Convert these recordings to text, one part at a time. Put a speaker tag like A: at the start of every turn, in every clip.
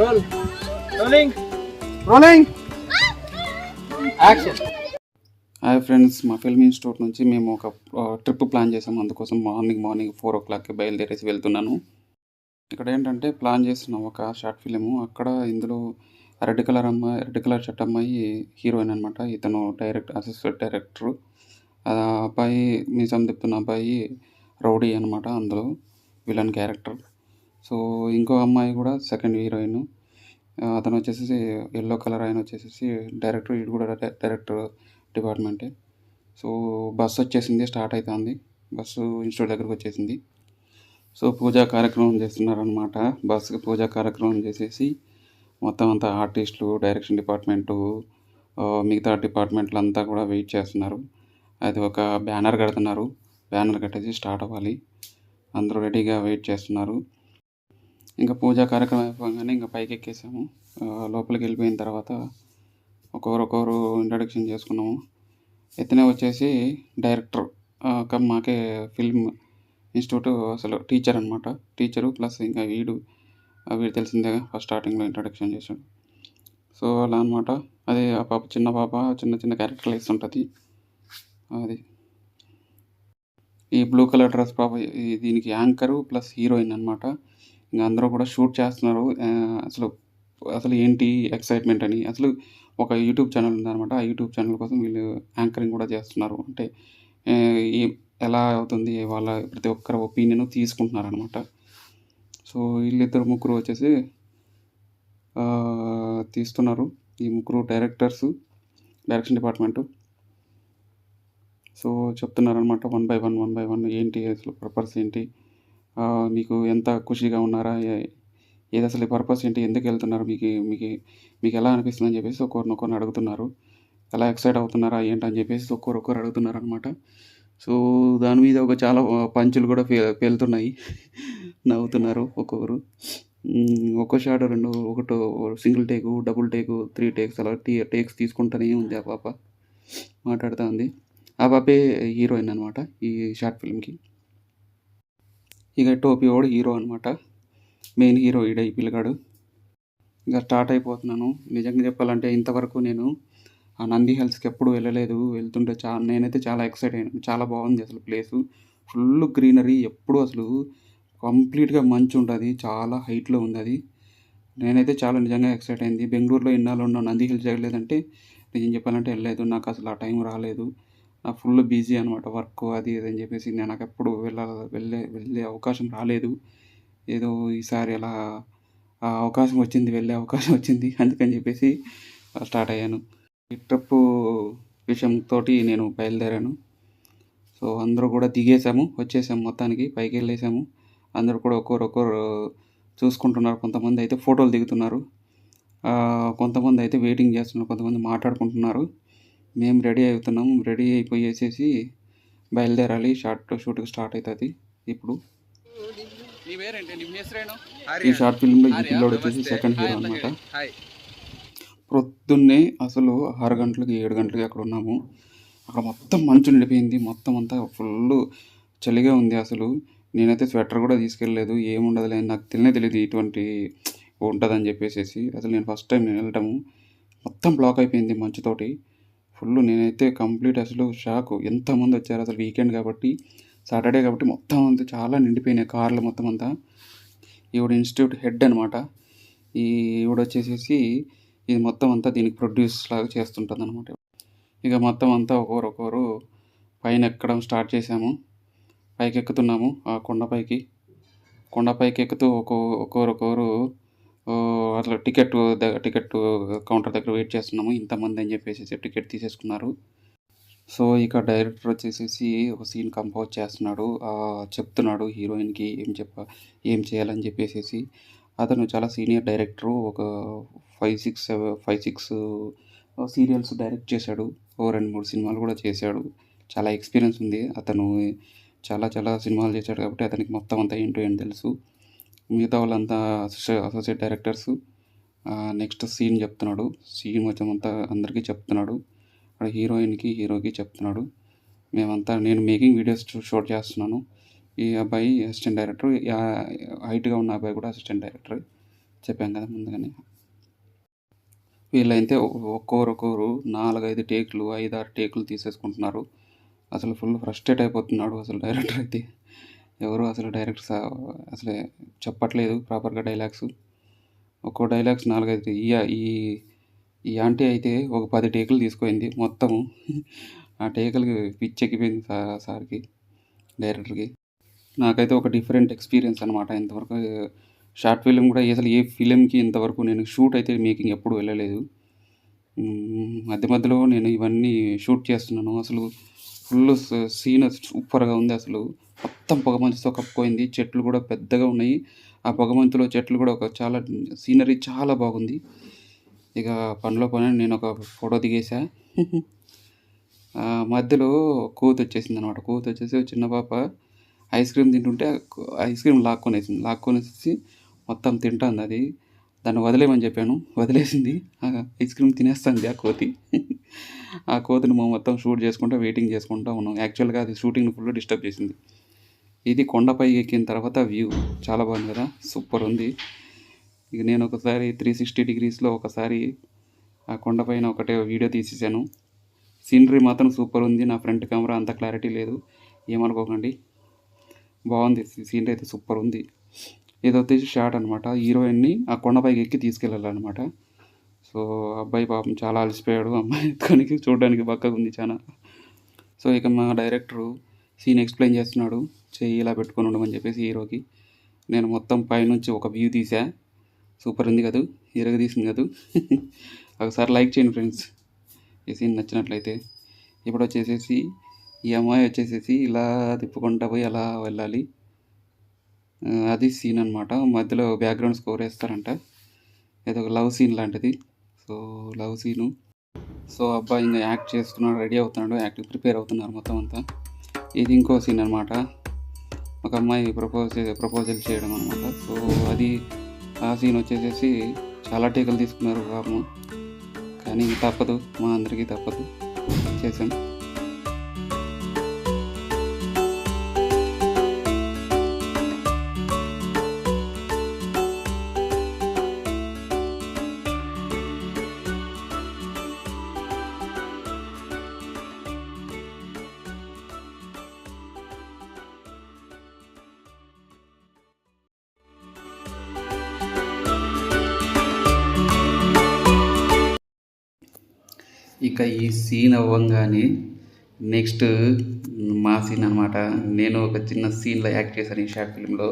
A: Role rolling rolling action.
B: Hi friends, మా film institute నుంచి మేము ఒక ట్రిప్ ప్లాన్ చేసాము. అందుకోసం మార్నింగ్ 4 o'clockకి బయలుదేరేసి వెళ్తున్నాను. ఇక్కడ ఏంటంటే ప్లాన్ చేస్తున్నాం ఒక షార్ట్ ఫిలిము. అక్కడ ఇందులో రెడ్ కలర్ షర్ట్ అమ్మాయి హీరోయిన్ అనమాట. ఇతను అసిస్టెంట్ డైరెక్టరు. ఆ అబ్బాయి మీసం తిప్పుతున్న అబ్బాయి రౌడీ అనమాట, అందులో విలన్ క్యారెక్టర్. సో ఇంకో అమ్మాయి కూడా సెకండ్ హీరోయిన్. అతను వచ్చేసి ఎల్లో కలర్ ఆయన వచ్చేసి డైరెక్టర్. ఇది కూడా డైరెక్టర్ డిపార్ట్మెంటే. సో బస్సు వచ్చేసింది, స్టార్ట్ అవుతుంది. బస్సు ఇన్స్టిట్యూట్ దగ్గరకు వచ్చేసింది. సో పూజా కార్యక్రమం చేస్తున్నారనమాట. బస్సుకి పూజా కార్యక్రమం చేసేసి మొత్తం అంతా ఆర్టిస్టులు, డైరెక్షన్ డిపార్ట్మెంటు, మిగతా డిపార్ట్మెంట్లు అంతా కూడా వెయిట్ చేస్తున్నారు. అది ఒక బ్యానర్ కడుతున్నారు. బ్యానర్ కట్టేసి స్టార్ట్ అవ్వాలి. అందరూ రెడీగా వెయిట్ చేస్తున్నారు. ఇంకా పూజా కార్యక్రమం అయిపోగానే ఇంకా పైకి ఎక్కేసాము. లోపలికి వెళ్ళిపోయిన తర్వాత ఒకరు ఇంట్రడక్షన్ చేసుకున్నాము. ఇతనే వచ్చేసి డైరెక్టర్, మాకే ఫిల్మ్ ఇన్స్టిట్యూట్ అసలు టీచర్ అనమాట. టీచరు ప్లస్ ఇంకా వీడు తెలిసిందే, ఫస్ట్ స్టార్టింగ్లో ఇంట్రడక్షన్ చేశాడు. సో అలా అనమాట. అదే ఆ పాప చిన్న చిన్న క్యారెక్టర్లు వేస్తుంటుంది. అది ఈ బ్లూ కలర్ డ్రెస్ పాప దీనికి యాంకరు ప్లస్ హీరోయిన్ అనమాట. ఇంకా అందరూ కూడా షూట్ చేస్తున్నారు. అసలు ఏంటి ఎక్సైట్మెంట్ అని. అసలు ఒక యూట్యూబ్ ఛానల్ ఉందన్నమాట. ఆ యూట్యూబ్ ఛానల్ కోసం వీళ్ళు యాంకరింగ్ కూడా చేస్తున్నారు. అంటే ఎలా అవుతుంది వాళ్ళ ప్రతి ఒక్కరి ఒపీనియన్ తీసుకుంటున్నారనమాట. సో వీళ్ళిద్దరు ముగ్గురు వచ్చేసి తీస్తున్నారు. ఈ ముగ్గురు డైరెక్షన్ డిపార్ట్మెంటు. సో చెప్తున్నారనమాట వన్ బై వన్ ఏంటి అసలు పర్పస్ ఏంటి, మీకు ఎంత ఖుషిగా ఉన్నారా, ఏది అసలు పర్పస్ ఏంటి, ఎందుకు వెళ్తున్నారు, మీకు ఎలా అనిపిస్తుంది అని చెప్పేసి ఒకరినొకరిని అడుగుతున్నారు. ఎలా ఎక్సైట్ అవుతున్నారా ఏంటని చెప్పేసి ఒక్కొక్కరు అడుగుతున్నారు అనమాట. సో దాని మీద చాలా పంచులు కూడా పేలుతున్నాయి. నవ్వుతున్నారు ఒక్కొక్కరు. ఒక్కో షాట్ ఒకటో సింగిల్ టేకు, డబుల్ టేకు, 3 టేక్స్ అలా టేక్స్ తీసుకుంటూనే ఉంది. ఆ పాప మాట్లాడుతూ ఉంది. ఆ పాపే హీరోయిన్ అనమాట ఈ షార్ట్ ఫిల్మ్కి. ఇక టోపీ వాడు హీరో అనమాట. మెయిన్ హీరో ఈ పిల్లగాడు. ఇంకా స్టార్ట్ అయిపోతున్నాను. నిజంగా చెప్పాలంటే ఇంతవరకు నేను ఆ నంది హిల్స్కి ఎప్పుడు వెళ్ళలేదు. వెళ్తుంటే నేనైతే చాలా ఎక్సైట్ అయ్యాను. చాలా బాగుంది అసలు ప్లేసు. ఫుల్ గ్రీనరీ, ఎప్పుడు అసలు కంప్లీట్గా మంచు ఉంటుంది. చాలా హైట్లో ఉంది అది. నేనైతే చాలా నిజంగా ఎక్సైట్ అయింది. బెంగళూరులో ఇన్నాళ్ళు ఉన్న నంది హిల్స్ వెళ్ళలేదంటే నిజం చెప్పాలంటే వెళ్ళలేదు. నాకు అసలు ఆ టైం రాలేదు. నాకు ఫుల్ బిజీ అనమాట, వర్క్ అది ఇది అని చెప్పేసి నాకు ఎప్పుడు వెళ్ళే అవకాశం రాలేదు. ఏదో ఈసారి అలా అవకాశం వచ్చింది, వెళ్ళే అవకాశం వచ్చింది. అందుకని చెప్పేసి స్టార్ట్ అయ్యాను. ఈ ట్రిప్పు విషయంతో నేను బయలుదేరాను. సో అందరూ కూడా వచ్చేసాము, మొత్తానికి పైకి వెళ్ళేసాము. అందరూ కూడా ఒక్కొక్కరు చూసుకుంటున్నారు. కొంతమంది అయితే ఫోటోలు దిగుతున్నారు, కొంతమంది అయితే వెయిటింగ్ చేస్తున్నారు, కొంతమంది మాట్లాడుకుంటున్నారు. మేము రెడీ అవుతున్నాము. రెడీ అయిపోయేసేసి బయలుదేరాలి. షూట్కి స్టార్ట్ అవుతుంది ఇప్పుడు. ఈ షార్ట్ ఫిల్మ్లో ఈ పిల్లోడు వచ్చేసి సెకండ్ హీరో అనమాట. ప్రొద్దున్నే అసలు 6 గంటలకి 7 గంటలకి అక్కడ ఉన్నాము. అక్కడ మొత్తం మంచు నిండిపోయింది. మొత్తం అంతా ఫుల్ చలిగా ఉంది. అసలు నేనైతే స్వెటర్ కూడా తీసుకెళ్ళలేదు. ఏముండదులే, నాకు తెలియదు ఇటువంటి ఉంటుందని చెప్పేసి. అసలు నేను ఫస్ట్ టైం వెళ్ళటము. మొత్తం బ్లాక్ అయిపోయింది మంచుతోటి ఫుల్. నేనైతే కంప్లీట్ అసలు షాక్. ఎంతమంది వచ్చారు అసలు, వీకెండ్ కాబట్టి, సాటర్డే కాబట్టి మొత్తం అంతా చాలా నిండిపోయినాయి కార్లు మొత్తం అంతా. ఈవిడ ఇన్స్టిట్యూట్ హెడ్ అనమాట. ఈవిడ వచ్చేసేసి ఇది మొత్తం అంతా దీనికి ప్రొడ్యూస్ లాగా చేస్తుంటుంది అనమాట. ఇక మొత్తం అంతా ఒక్కొక్కరు పైన ఎక్కడం స్టార్ట్ చేసాము. పైకి ఎక్కుతున్నాము. ఆ కొండపైకి ఎక్కుతూ ఒక్కొక్కరు అట్లా టికెట్ కౌంటర్ దగ్గర వెయిట్ చేస్తున్నాము. ఇంతమంది అని చెప్పేసి టికెట్ తీసేసుకున్నారు. సో ఇక డైరెక్టర్ వచ్చేసేసి ఒక సీన్ కంపోజ్ చేస్తున్నాడు. చెప్తున్నాడు హీరోయిన్కి ఏం చేయాలని చెప్పేసి. అతను చాలా సీనియర్ డైరెక్టరు. ఒక 5-6 సీరియల్స్ డైరెక్ట్ చేశాడు. 2-3 సినిమాలు కూడా చేశాడు. చాలా ఎక్స్పీరియన్స్ ఉంది. అతను చాలా సినిమాలు చేశాడు కాబట్టి అతనికి మొత్తం అంతా ఏంటో తెలుసు. మిగతా వాళ్ళంతా అసోసియేట్ డైరెక్టర్సు. నెక్స్ట్ సీన్ చెప్తున్నాడు. సీన్ మొత్తం అంతా అందరికీ చెప్తున్నాడు. అక్కడ హీరోకి చెప్తున్నాడు. నేను మేకింగ్ వీడియోస్ షూట్ చేస్తున్నాను. ఈ అబ్బాయి అసిస్టెంట్ డైరెక్టర్. హైట్గా ఉన్న అబ్బాయి కూడా అసిస్టెంట్ డైరెక్టర్. చెప్పాం కదా ముందుగానే. వీళ్ళైతే ఒక్కొక్కరు 4, 5 టేకులు, 5, 6 టేకులు తీసేసుకుంటున్నారు. అసలు ఫుల్ ఫ్రస్ట్రేట్ అయిపోతున్నాడు అసలు డైరెక్టర్ అయితే. ఎవరు అసలు డైరెక్టర్స్ అసలే చెప్పట్లేదు ప్రాపర్గా డైలాగ్స్. ఒక్కో డైలాగ్స్ 4, 5 ఈ ఈ ఆంటీ అయితే ఒక 10 టేకులు తీసుకుపోయింది మొత్తము. ఆ టేకులకి పిచ్చెక్కిపోయింది సార్కి, డైరెక్టర్కి. నాకైతే ఒక డిఫరెంట్ ఎక్స్పీరియన్స్ అనమాట. ఇంతవరకు షార్ట్ ఫిలిం కూడా అసలు ఏ ఫిలింకి ఇంతవరకు నేను షూట్ అయితే మేకింగ్ ఎప్పుడు వెళ్ళలేదు. మధ్య మధ్యలో నేను ఇవన్నీ షూట్ చేస్తున్నాను. అసలు ఫుల్ సీన్ సూపర్గా ఉంది. అసలు మొత్తం పొగమంచుతో కప్పుపోయింది. చెట్లు కూడా పెద్దగా ఉన్నాయి. ఆ పొగమంచులో చెట్లు కూడా ఒక చాలా సీనరీ చాలా బాగుంది. ఇక పనిలో పని నేను ఒక ఫోటో దిగేసా. మధ్యలో కోతి వచ్చేసింది అనమాట. కోతి వచ్చేసి చిన్న పాప ఐస్ క్రీమ్ తింటుంటే ఐస్ క్రీమ్ లాక్కొనేసి మొత్తం తింటుంది. అది దాన్ని వదిలేయమని చెప్పాను, వదిలేసింది. ఐస్ క్రీమ్ తినేస్తుంది ఆ కోతి. ఆ కోతిని మొత్తం షూట్ చేసుకుంటూ వెయిటింగ్ చేసుకుంటూ ఉన్నాం. యాక్చువల్గా అది షూటింగ్ని ఫుల్ డిస్టర్బ్ చేసింది. ఇది కొండపై ఎక్కిన తర్వాత వ్యూ చాలా బాగుంది కదా, సూపర్ ఉంది. ఇక నేను ఒకసారి 360 డిగ్రీస్లో ఒకసారి ఆ కొండపైన ఒకటే వీడియో తీసేసాను. సీనరీ మాత్రం సూపర్ ఉంది. నా ఫ్రంట్ కెమెరా అంత క్లారిటీ లేదు, ఏమనుకోకండి. బాగుంది, సీనరీ అయితే సూపర్ ఉంది. ఇది వచ్చేసి షార్ట్ అనమాట. హీరోయిన్ని ఆ కొండపైకి ఎక్కి తీసుకెళ్ళాలన్నమాట. సో అబ్బాయి పాపం చాలా అలసిపోయాడు. అమ్మాయి ఎత్తుకొని చూడడానికి బక్కగా ఉంది చాలా. సో ఇక మా డైరెక్టరు సీన్ ఎక్స్ప్లెయిన్ చేస్తున్నాడు. చెయ్యి ఇలా పెట్టుకొని ఉండమని చెప్పేసి హీరోకి. నేను మొత్తం పైనుంచి ఒక వ్యూ తీసా. సూపర్ ఉంది కదా, హీరోగా తీసింది కదా. ఒకసారి లైక్ చేయండి ఫ్రెండ్స్ ఈ సీన్ నచ్చినట్లయితే. ఇప్పుడు వచ్చేసేసి ఈ అమ్మాయి వచ్చేసేసి ఇలా తిప్పుకుంటా పోయి అలా వెళ్ళాలి. అది సీన్ అనమాట. మధ్యలో బ్యాక్గ్రౌండ్ స్కోర్ వేస్తారంట. ఏదో ఒక లవ్ సీన్ లాంటిది. So love scene. సో అబ్బాయి ఇంకా యాక్ట్ చేస్తున్నాడు, రెడీ అవుతున్నాడు, యాక్ట్ ప్రిపేర్ అవుతున్నారు మొత్తం అంతా. ఇది ఇంకో సీన్ అనమాట. ఒక అమ్మాయి ప్రపోజల్ చేయడం అనమాట. సో అది ఆ సీన్ వచ్చేసేసి చాలా టేకులు తీసుకున్నారు పాపం. కానీ తప్పదు, మా అందరికీ తప్పదు, చేసాం. ఇక ఈ సీన్ అవ్వంగానే నెక్స్ట్ మా సీన్ అనమాట. నేను ఒక చిన్న సీన్లో యాక్ట్ చేశాను ఈ షార్ట్ ఫిల్మ్లో.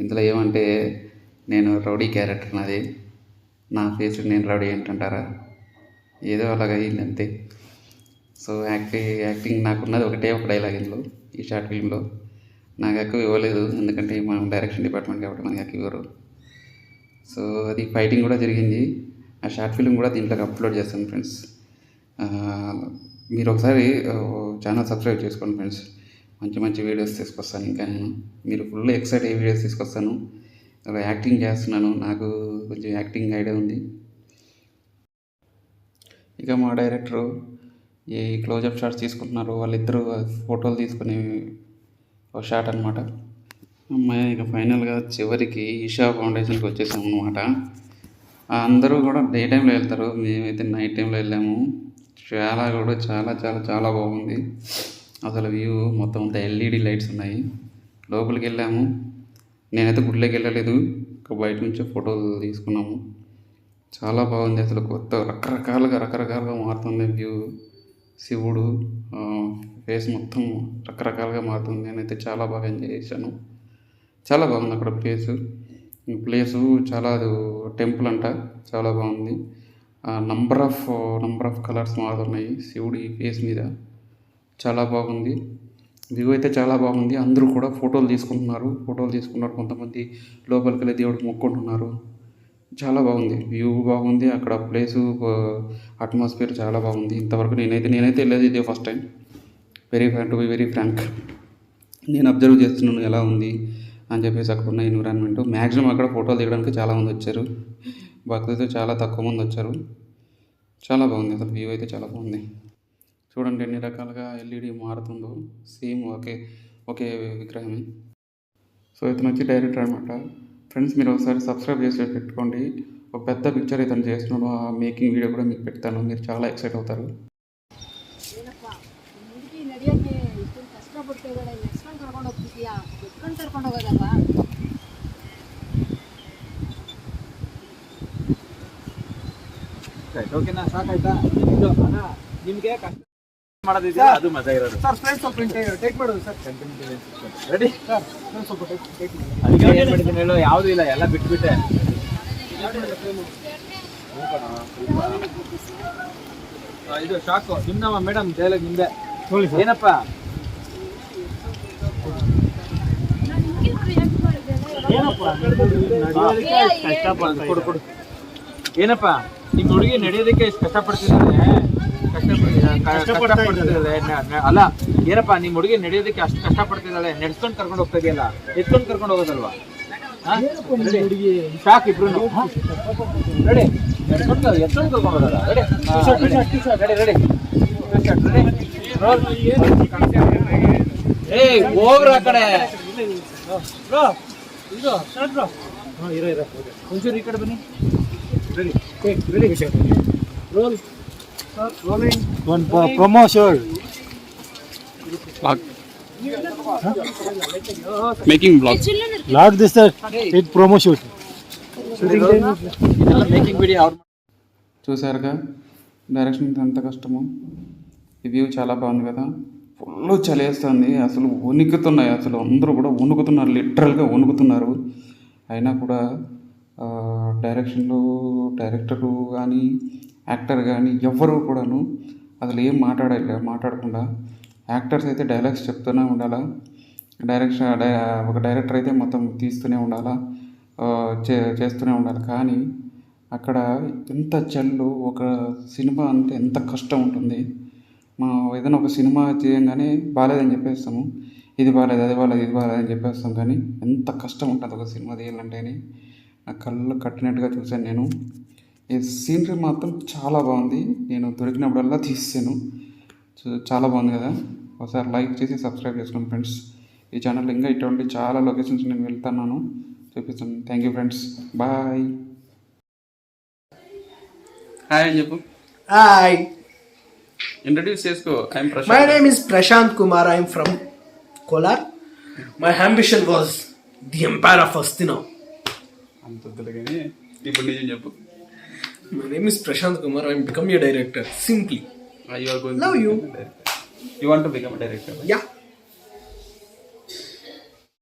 B: ఇందులో ఏమంటే నేను రౌడీ క్యారెక్టర్ నాది. నా ఫేస్ నేను రౌడీ ఏంటంటారా, ఏదో అలాగ అయింది అంతే. సో యాక్టింగ్ నాకున్నది ఒకటే ఒక డైలాగ్ ఇందులో, ఈ షార్ట్ ఫిల్మ్లో. నాకు ఎక్కువ ఇవ్వలేదు, ఎందుకంటే మనం డైరెక్షన్ డిపార్ట్మెంట్ కాబట్టి మనకి ఎక్కువ ఇవ్వరు. సో అది ఫైటింగ్ కూడా జరిగింది. ఆ షార్ట్ ఫిల్మ్ కూడా దీంట్లోకి అప్లోడ్ చేస్తాను ఫ్రెండ్స్. మీరు ఒకసారి ఛానల్ సబ్స్క్రైబ్ చేసుకోండి ఫ్రెండ్స్. మంచి మంచి వీడియోస్ తీసుకొస్తాను. ఇంకా నేను మీరు ఫుల్ ఎక్సైట్ అయ్యే వీడియోస్ తీసుకొస్తాను. యాక్టింగ్ చేస్తున్నాను, నాకు కొంచెం యాక్టింగ్ ఐడియా ఉంది. ఇక మా డైరెక్టరు ఈ క్లోజప్ షాట్స్ తీసుకుంటున్నారు. వాళ్ళిద్దరూ ఫోటోలు తీసుకునే ఒక షాట్ అనమాట. అమ్మాయి ఇక ఫైనల్గా చివరికి ఈషా ఫౌండేషన్కి వచ్చేసాము అనమాట. అందరూ కూడా డే టైంలో వెళ్తారు, మేమైతే నైట్ టైంలో వెళ్ళాము. చాలా కూడా చాలా చాలా చాలా బాగుంది అసలు వ్యూ. మొత్తం అంతా ఎల్ఈడి లైట్స్ ఉన్నాయి. లోపలికి వెళ్ళాము. నేనైతే గుడిలోకి వెళ్ళలేదు, బయట నుంచే ఫోటోలు తీసుకున్నాము. చాలా బాగుంది అసలు. కొత్త రకరకాలుగా మారుతుంది వ్యూ. శివుడు ఫేస్ మొత్తం రకరకాలుగా మారుతుంది. నేనైతే చాలా బాగా ఎంజాయ్ చేశాను. చాలా బాగుంది అక్కడ ప్లేసు చాలా టెంపుల్ అంట, చాలా బాగుంది. నంబర్ ఆఫ్ కలర్స్ మారుతున్నాయి శివుడి ఫేస్ మీద. చాలా బాగుంది వ్యూ అయితే, చాలా బాగుంది. అందరూ కూడా ఫోటోలు తీసుకుంటున్నారు. కొంతమంది లోపలికి వెళ్ళి దేవుడికి మొక్కుంటున్నారు. చాలా బాగుంది వ్యూ, బాగుంది అక్కడ ప్లేసు, అట్మాస్ఫియర్ చాలా బాగుంది. ఇంతవరకు నేనైతే వెళ్ళేది ఇదే first time. To be very frank, నేను అబ్జర్వ్ చేస్తున్నాను ఎలా ఉంది అని చెప్పేసి అక్కడ ఉన్న ఎన్విరాన్మెంట్. మ్యాక్సిమం అక్కడ ఫోటోలు దిగడానికి చాలామంది వచ్చారు. భక్తులతో చాలా తక్కువ మంది వచ్చారు. చాలా బాగుంది అసలు వ్యూ అయితే చాలా బాగుంది. చూడండి ఎన్ని రకాలుగా ఎల్ఈడి మారుతుందో. సేమ్ ఒకే విగ్రహమే. సో ఇతను వచ్చి డైరెక్టర్ అనమాట. ఫ్రెండ్స్ మీరు ఒకసారి సబ్స్క్రైబ్ చేసి పెట్టుకోండి. ఒక పెద్ద పిక్చర్ ఇతను చేస్తున్నాడు, ఆ మేకింగ్ వీడియో కూడా మీకు పెడతాను, మీరు చాలా ఎక్సైట్ అవుతారు.
A: ಓಕೆನಾ ಸಾಕಾಯ್ತಾ ಇದು ಅಣ್ಣ ನಿಮಗೆ ಕಷ್ಟ ಮಾಡೋದಿದೆ ಅದು ಮಜಾ ಇರೋದು ಸರ್ ಫ್ರೆಂಡ್ಸ್ ಸ್ವಲ್ಪ ಟೇಕ್ ಮಾಡೋದು ಸರ್ ರೆಡಿ ಸರ್ ಫ್ರೆಂಡ್ಸ್ ಸ್ವಲ್ಪ ಟೇಕ್ ಮಾಡಿ ಅದಕ್ಕೆ ಏನು ಮಾಡಿದ್ದೀನಿ ಹೇಳೋ ಯಾವುದೂ ಇಲ್ಲ ಎಲ್ಲ ಬಿಟ್ಬಿಟ್ಟೆ ಇದು ಶಾಕು ನಿಮ್ದಮ್ಮ ಮೇಡಮ್ ಡೈಲಾಗ್ ನಿಮ್ದೆ ಏನಪ್ಪ ಕೊಡು ಕೊಡು ಏನಪ್ಪ ನಿಮ್ಮ ಹುಡುಗಿ ನಡೆಯೋದಕ್ಕೆ ಎಷ್ಟು ಕಷ್ಟಪಡ್ತಿದ್ದಾಳೆ ಅಲ್ಲ ಏನಪ್ಪ ನಿಮ್ಮ ಹುಡುಗಿ ನಡೆಯೋದಕ್ಕೆ ಅಷ್ಟು ಕಷ್ಟಪಡ್ತಿದ್ದಾಳೆ ನೆಡ್ಸ್ಕೊಂಡು ಕರ್ಕೊಂಡು ಹೋಗ್ತಾ ಇದೆಯಲ್ಲ ಎತ್ಕೊಂಡು ಕರ್ಕೊಂಡು ಹೋಗೋದಲ್ವಾ ಶಾಕ್ ಇಬ್ರು ರೆಡಿ ಎತ್ಕೊಂಡು ಕರ್ಕೊಂಡು ಹೋಗೋದಲ್ಲ ರೆಡಿ ಏ ಹೋಗ್ರ ಆ ಕಡೆ ಇದು ಇರೋ ಒಂಚೂರು ಈ ಕಡೆ ಬನ್ನಿ ready take ready roll sir rolling one promotion
B: vlog making vlog
A: loud this sir it promotion shooting idella making video
B: చూసారుగా డైరెక్షన్ ఎంత కష్టమో. ఈ వ్యూ చాలా బాగుంది కదా, ఫుల్ చలేస్తుంది, అసలు వణుకుతున్నాయి, అసలు అందరూ కూడా వణుకుతున్నారు, లిటరల్గా వణుకుతున్నారు. అయినా కూడా డైరెక్టరు కానీ యాక్టర్ కానీ ఎవ్వరూ కూడాను అసలు ఏం మాట్లాడకుండా యాక్టర్స్ అయితే డైలాగ్స్ చెప్తూనే ఉండాలా, ఒక డైరెక్టర్ అయితే మొత్తం తీస్తూనే ఉండాలా, చేస్తూనే ఉండాలి. కానీ అక్కడ ఎంత చల్లు, ఒక సినిమా అంటే ఎంత కష్టం ఉంటుంది. మనం ఏదైనా ఒక సినిమా చేయంగానే బాగాలేదని చెప్పేస్తాము, ఇది బాగాలేదు అది బాగాలేదు ఇది బాగాలేదు అని చెప్పేస్తాం. కానీ ఎంత కష్టం ఉంటుంది ఒక సినిమా తీయాలంటేనే. నా కళ్ళు కట్టినట్టుగా చూశాను నేను. ఈ సీనరీ మాత్రం చాలా బాగుంది, నేను దొరికినప్పుడల్లా తీసాను. చాలా బాగుంది కదా. ఒకసారి లైక్ చేసి సబ్స్క్రైబ్ చేసుకోండి ఫ్రెండ్స్. ఈ ఛానల్లో ఇంకా ఇటువంటి చాలా లొకేషన్స్ నేను వెళ్తున్నాను, చూపిస్తాను. Thank you friends, bye. Hi అని చెప్పు.
C: Hi,
B: ఇంట్రడ్యూస్ చేసుకో.
C: my name is Prashant Kumar. I am from Kolar. My ambition was the Empire of Hastinam.
B: అంత కానీ ఇప్పుడు నిజం చెప్పు.
C: My name is Prashant Kumar. I am become a director. Simply.
B: You are going
C: Love
B: to
C: you.
B: become a director. You want to become a director?
C: Yeah.